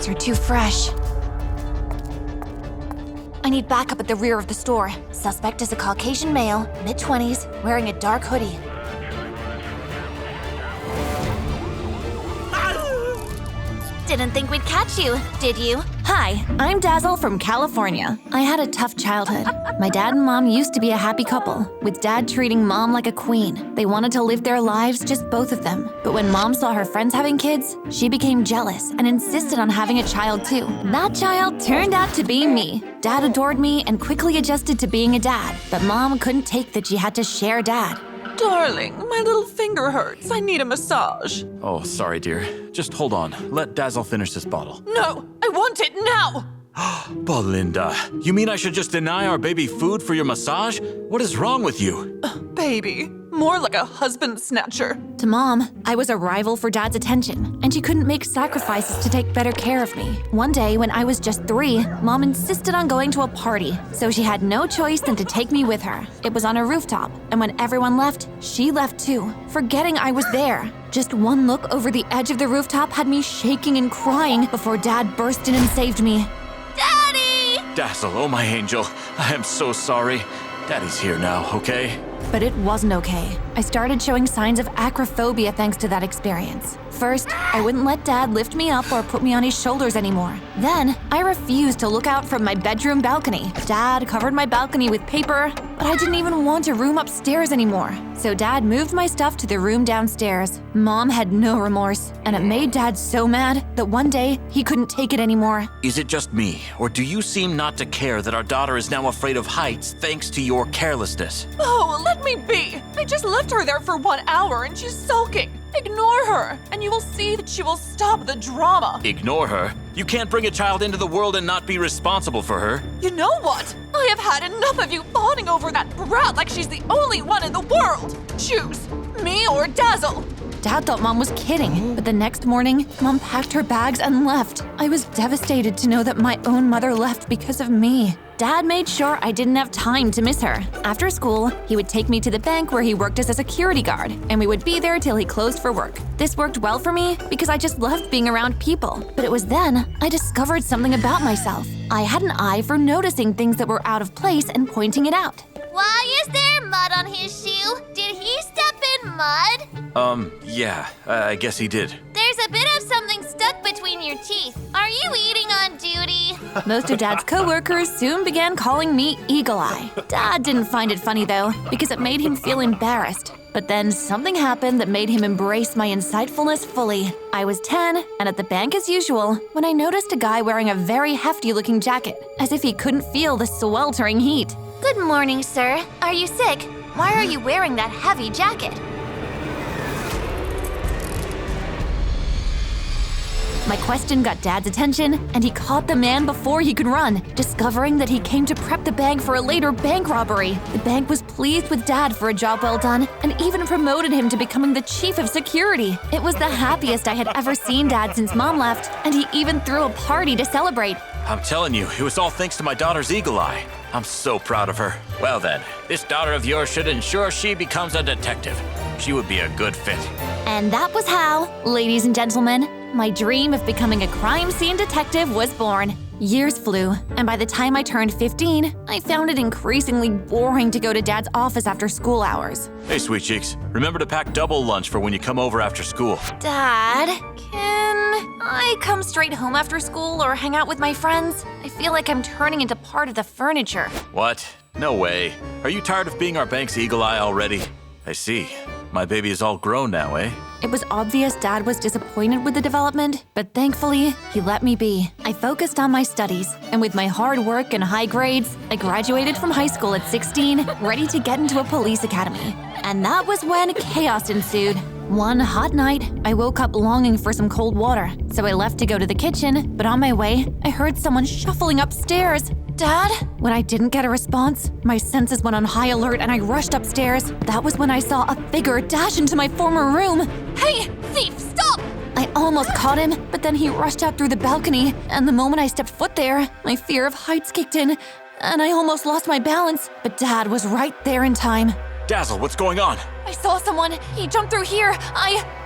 Carrots are too fresh. I need backup at the rear of the store. Suspect is a Caucasian male, mid-20s, wearing a dark hoodie. Didn't think we'd catch you, did you? Hi, I'm Dazzle from California. I had a tough childhood. My dad and mom used to be a happy couple, with dad treating mom like a queen. They wanted to live their lives, just both of them. But when mom saw her friends having kids, she became jealous and insisted on having a child too. That child turned out to be me. Dad adored me and quickly adjusted to being a dad, but mom couldn't take that she had to share dad. Darling, my little finger hurts. I need a massage. Oh, sorry, dear. Just hold on. Let Dazzle finish this bottle. No, I want it now! Belinda, you mean I should just deny our baby food for your massage? What is wrong with you? Baby, more like a husband snatcher. To mom, I was a rival for dad's attention, and she couldn't make sacrifices to take better care of me. One day, when I was just 3, mom insisted on going to a party, so she had no choice than to take me with her. It was on a rooftop, and when everyone left, she left too, forgetting I was there. Just one look over the edge of the rooftop had me shaking and crying before dad burst in and saved me. Daddy! Dazzle, oh my angel, I am so sorry. Daddy's here now, okay? But it wasn't okay. I started showing signs of acrophobia thanks to that experience. First, I wouldn't let Dad lift me up or put me on his shoulders anymore. Then, I refused to look out from my bedroom balcony. Dad covered my balcony with paper, but I didn't even want a room upstairs anymore. So Dad moved my stuff to the room downstairs. Mom had no remorse, and it made Dad so mad that one day he couldn't take it anymore. Is it just me, or do you seem not to care that our daughter is now afraid of heights thanks to your carelessness? Oh, let me be. I just left her there for 1 hour and she's sulking. Ignore her, and you will see that she will stop the drama. Ignore her? You can't bring a child into the world and not be responsible for her. You know what? I have had enough of you fawning over that brat like she's the only one in the world. Choose, me or Dazzle. Dad thought Mom was kidding, but the next morning, Mom packed her bags and left. I was devastated to know that my own mother left because of me. Dad made sure I didn't have time to miss her. After school, he would take me to the bank where he worked as a security guard, and we would be there till he closed for work. This worked well for me because I just loved being around people. But it was then I discovered something about myself. I had an eye for noticing things that were out of place and pointing it out. Why is there mud on his shoe? Did he step in mud? Yeah, I guess he did. There's a bit of something stuck between your teeth. Are you eating on duty? Most of Dad's coworkers soon began calling me Eagle Eye. Dad didn't find it funny though, because it made him feel embarrassed. But then something happened that made him embrace my insightfulness fully. I was 10, and at the bank as usual, when I noticed a guy wearing a very hefty-looking jacket, as if he couldn't feel the sweltering heat. Good morning, sir. Are you sick? Why are you wearing that heavy jacket? My question got Dad's attention, and he caught the man before he could run, discovering that he came to prep the bank for a later bank robbery. The bank was pleased with Dad for a job well done, and even promoted him to becoming the chief of security. It was the happiest I had ever seen Dad since Mom left, and he even threw a party to celebrate. I'm telling you, it was all thanks to my daughter's eagle eye. I'm so proud of her. Well then, this daughter of yours should ensure she becomes a detective. She would be a good fit. And that was how, ladies and gentlemen, my dream of becoming a crime scene detective was born. Years flew, and by the time I turned 15, I found it increasingly boring to go to Dad's office after school hours. Hey, sweet cheeks, remember to pack double lunch for when you come over after school. Dad, can I come straight home after school or hang out with my friends? I feel like I'm turning into part of the furniture. What? No way. Are you tired of being our bank's eagle eye already? I see. My baby is all grown now, eh? It was obvious Dad was disappointed with the development, but thankfully, he let me be. I focused on my studies, and with my hard work and high grades, I graduated from high school at 16, ready to get into a police academy. And that was when chaos ensued. One hot night, I woke up longing for some cold water, so I left to go to the kitchen, but on my way, I heard someone shuffling upstairs. Dad? When I didn't get a response, my senses went on high alert and I rushed upstairs. That was when I saw a figure dash into my former room. Hey, thief, stop! I almost caught him, but then he rushed out through the balcony, and the moment I stepped foot there, my fear of heights kicked in, and I almost lost my balance, but Dad was right there in time. Dazzle, what's going on? I saw someone. He jumped through here.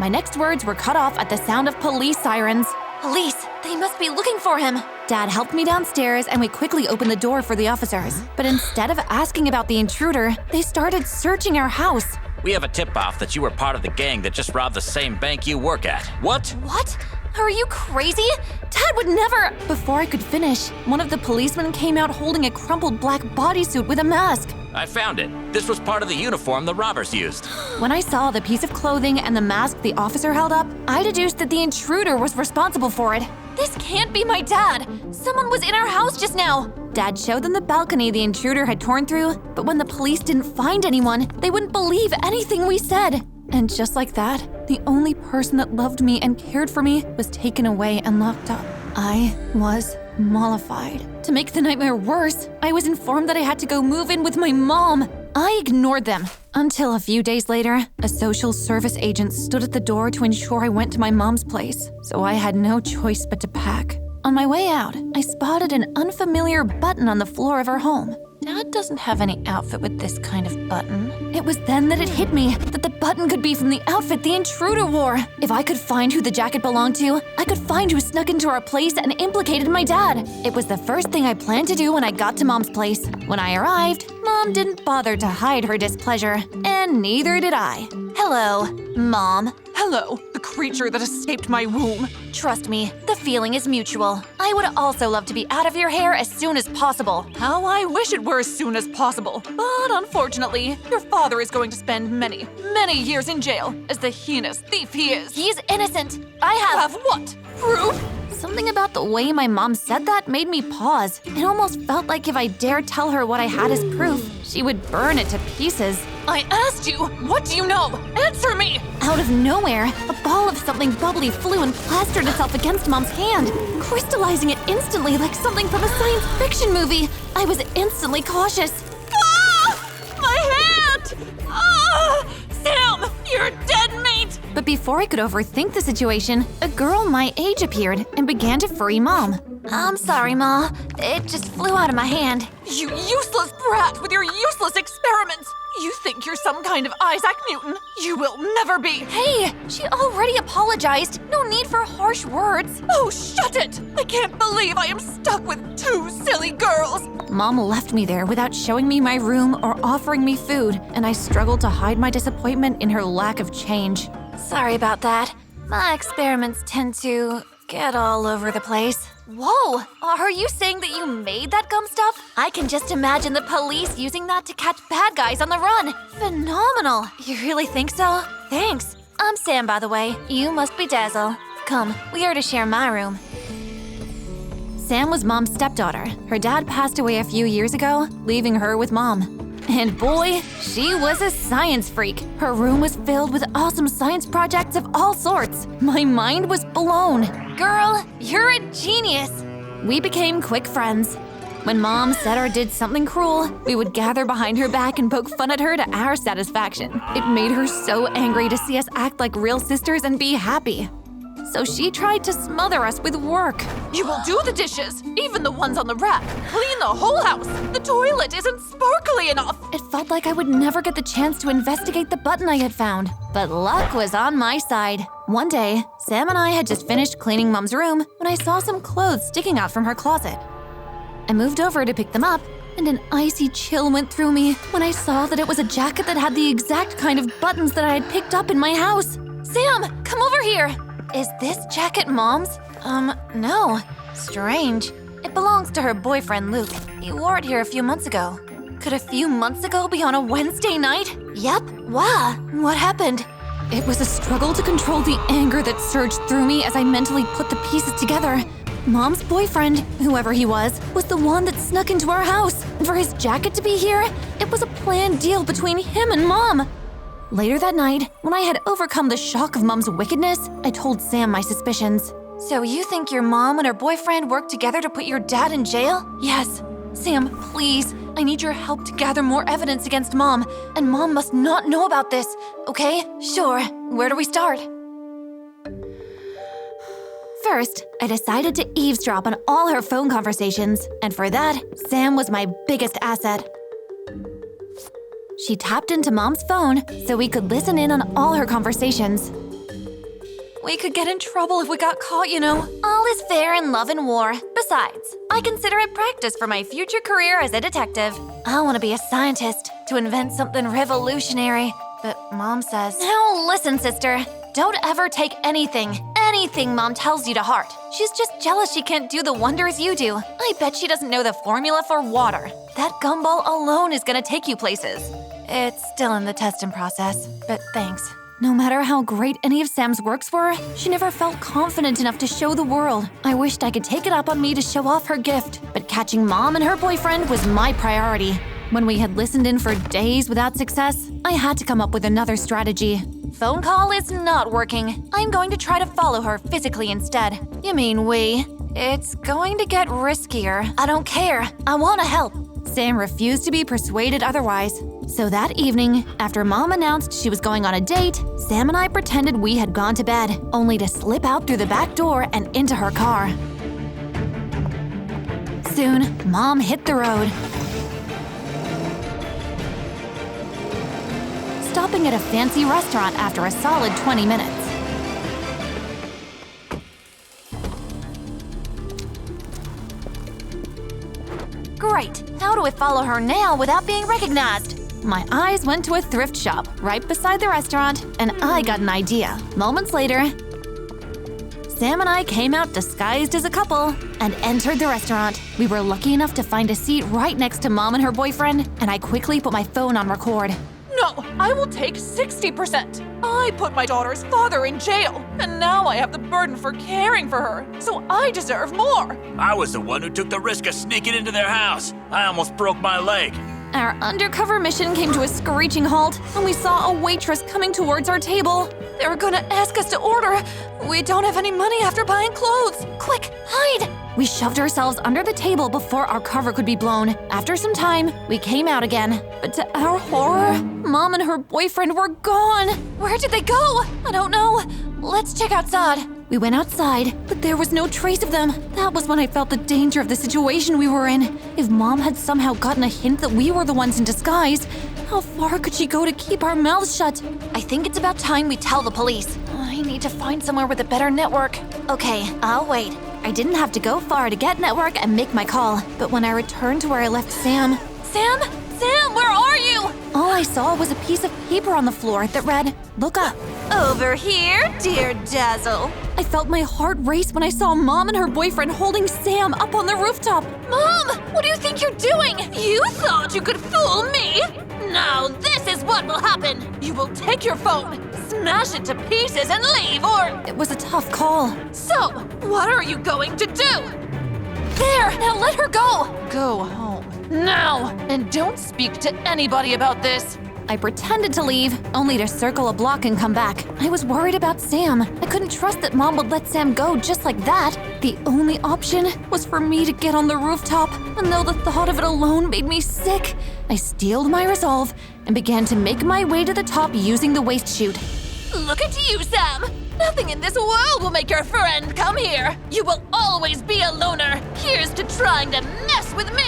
My next words were cut off at the sound of police sirens. Police! They must be looking for him. Dad helped me downstairs and we quickly opened the door for the officers. But instead of asking about the intruder, they started searching our house. We have a tip-off that you were part of the gang that just robbed the same bank you work at. What? What? Are you crazy? Dad would never… Before I could finish, one of the policemen came out holding a crumpled black bodysuit with a mask. I found it. This was part of the uniform the robbers used. When I saw the piece of clothing and the mask the officer held up, I deduced that the intruder was responsible for it. This can't be my dad! Someone was in our house just now! Dad showed them the balcony the intruder had torn through, but when the police didn't find anyone, they wouldn't believe anything we said. And just like that, the only person that loved me and cared for me was taken away and locked up. I was mollified. To make the nightmare worse, I was informed that I had to go move in with my mom. I ignored them until a few days later, a social service agent stood at the door to ensure I went to my mom's place, so I had no choice but to pack. On my way out, I spotted an unfamiliar button on the floor of our home. Dad doesn't have any outfit with this kind of button. It was then that it hit me that the button could be from the outfit the intruder wore. If I could find who the jacket belonged to, I could find who snuck into our place and implicated my dad. It was the first thing I planned to do when I got to Mom's place. When I arrived, Mom didn't bother to hide her displeasure, and neither did I. Hello, Mom. Hello, the creature that escaped my womb. Trust me, the feeling is mutual. I would also love to be out of your hair as soon as possible. How I wish it were as soon as possible. But unfortunately, your father is going to spend many, many years in jail as the heinous thief he is. He's innocent. I have… Have what? Proof? Something about the way my mom said that made me pause. It almost felt like if I dared tell her what I had as proof, she would burn it to pieces. I asked you, what do you know? Answer me! Out of nowhere, a ball of something bubbly flew and plastered itself against Mom's hand, crystallizing it instantly like something from a science fiction movie. I was instantly cautious. Ah! My hand! Ah! Sam, you're dead meat! But before I could overthink the situation, a girl my age appeared and began to free Mom. I'm sorry, Ma. It just flew out of my hand. You useless brat with your useless experiments! You think you're some kind of Isaac Newton? You will never be! Hey, she already apologized. No need for harsh words. Oh, shut it! I can't believe I am stuck with two silly girls! Mom left me there without showing me my room or offering me food, and I struggled to hide my disappointment in her lack of change. Sorry about that. My experiments tend to get all over the place. Whoa! Are you saying that you made that gum stuff? I can just imagine the police using that to catch bad guys on the run. Phenomenal! You really think so? Thanks. I'm Sam, by the way. You must be Dazzle. Come, we are to share my room. Sam was Mom's stepdaughter. Her dad passed away a few years ago, leaving her with Mom. And boy, she was a science freak. Her room was filled with awesome science projects of all sorts. My mind was blown. Girl, you're a genius. We became quick friends. When Mom said or did something cruel, we would gather behind her back and poke fun at her to our satisfaction. It made her so angry to see us act like real sisters and be happy. So she tried to smother us with work. You will do the dishes, even the ones on the rack. Clean the whole house. The toilet isn't sparkly enough. It felt like I would never get the chance to investigate the button I had found. But luck was on my side. One day, Sam and I had just finished cleaning Mom's room when I saw some clothes sticking out from her closet. I moved over to pick them up, and an icy chill went through me when I saw that it was a jacket that had the exact kind of buttons that I had picked up in my house. Sam, come over here! Is this jacket Mom's? No. Strange. It belongs to her boyfriend, Luke. He wore it here a few months ago. Could a few months ago be on a Wednesday night? Yep. Wow. What happened? It was a struggle to control the anger that surged through me as I mentally put the pieces together. Mom's boyfriend, whoever he was the one that snuck into our house. And for his jacket to be here, it was a planned deal between him and Mom. Later that night, when I had overcome the shock of Mom's wickedness, I told Sam my suspicions. So you think your mom and her boyfriend worked together to put your dad in jail? Yes. Sam, please, I need your help to gather more evidence against Mom, and Mom must not know about this, okay? Sure. Where do we start? First, I decided to eavesdrop on all her phone conversations, and for that, Sam was my biggest asset. She tapped into Mom's phone so we could listen in on all her conversations. We could get in trouble if we got caught, you know. All is fair in love and war. Besides, I consider it practice for my future career as a detective. I want to be a scientist to invent something revolutionary. But Mom says, now listen, sister. Don't ever take anything Mom tells you to heart. She's just jealous she can't do the wonders you do. I bet she doesn't know the formula for water. That gumball alone is gonna take you places. It's still in the testing process, but thanks. No matter how great any of Sam's works were, she never felt confident enough to show the world. I wished I could take it up on me to show off her gift, but catching Mom and her boyfriend was my priority. When we had listened in for days without success, I had to come up with another strategy. Phone call is not working. I'm going to try to follow her physically instead. You mean we? It's going to get riskier. I don't care. I want to help. Sam refused to be persuaded otherwise. So that evening, after Mom announced she was going on a date, Sam and I pretended we had gone to bed, only to slip out through the back door and into her car. Soon, Mom hit the road. Stopping at a fancy restaurant after a solid 20 minutes. Great! How do I follow her now without being recognized? My eyes went to a thrift shop right beside the restaurant, and I got an idea. Moments later, Sam and I came out disguised as a couple and entered the restaurant. We were lucky enough to find a seat right next to Mom and her boyfriend, and I quickly put my phone on record. No, I will take 60%. I put my daughter's father in jail, and now I have the burden for caring for her, so I deserve more. I was the one who took the risk of sneaking into their house. I almost broke my leg. Our undercover mission came to a screeching halt when we saw a waitress coming towards our table. They were gonna ask us to order. We don't have any money after buying clothes. Quick, hide! We shoved ourselves under the table before our cover could be blown. After some time, we came out again. But to our horror, Mom and her boyfriend were gone. Where did they go? I don't know. Let's check outside. We went outside, but there was no trace of them. That was when I felt the danger of the situation we were in. If Mom had somehow gotten a hint that we were the ones in disguise, how far could she go to keep our mouths shut? I think it's about time we tell the police. I need to find somewhere with a better network. Okay, I'll wait. I didn't have to go far to get network and make my call, but when I returned to where I left Sam... Sam? Sam, where are you? All I saw was a piece of paper on the floor that read, "Look up." Over here, dear Dazzle. I felt my heart race when I saw Mom and her boyfriend holding Sam up on the rooftop. Mom, what do you think you're doing? You thought you could fool me? Now this is what will happen. You will take your phone, smash it to pieces and leave, or... It was a tough call. So, what are you going to do? There, now let her go. Go home. Now! And don't speak to anybody about this. I pretended to leave, only to circle a block and come back. I was worried about Sam. I couldn't trust that Mom would let Sam go just like that. The only option was for me to get on the rooftop, and though the thought of it alone made me sick, I steeled my resolve and began to make my way to the top using the waste chute. Look at you, Sam! Nothing in this world will make your friend come here! You will always be a loner! Here's to trying to mess with me!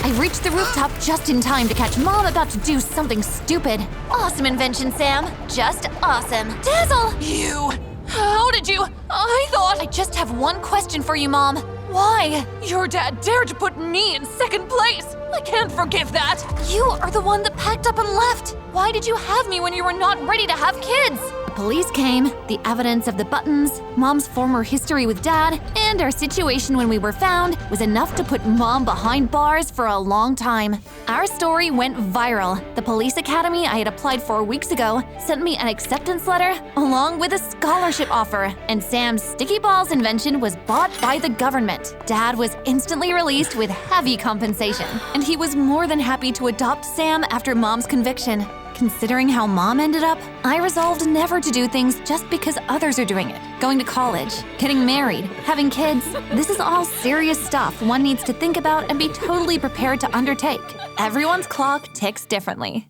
I reached the rooftop just in time to catch Mom about to do something stupid. Awesome invention, Sam. Just awesome. Dazzle! You... How did you... I thought... I just have one question for you, Mom. Why? Your dad dared to put me in second place! I can't forgive that! You are the one that packed up and left! Why did you have me when you were not ready to have kids? The police came, the evidence of the buttons, Mom's former history with Dad, and our situation when we were found was enough to put Mom behind bars for a long time. Our story went viral. The police academy I had applied for weeks ago sent me an acceptance letter along with a scholarship offer, and Sam's sticky balls invention was bought by the government. Dad was instantly released with heavy compensation, and he was more than happy to adopt Sam after Mom's conviction. Considering how Mom ended up, I resolved never to do things just because others are doing it. Going to college, getting married, having kids. This is all serious stuff one needs to think about and be totally prepared to undertake. Everyone's clock ticks differently.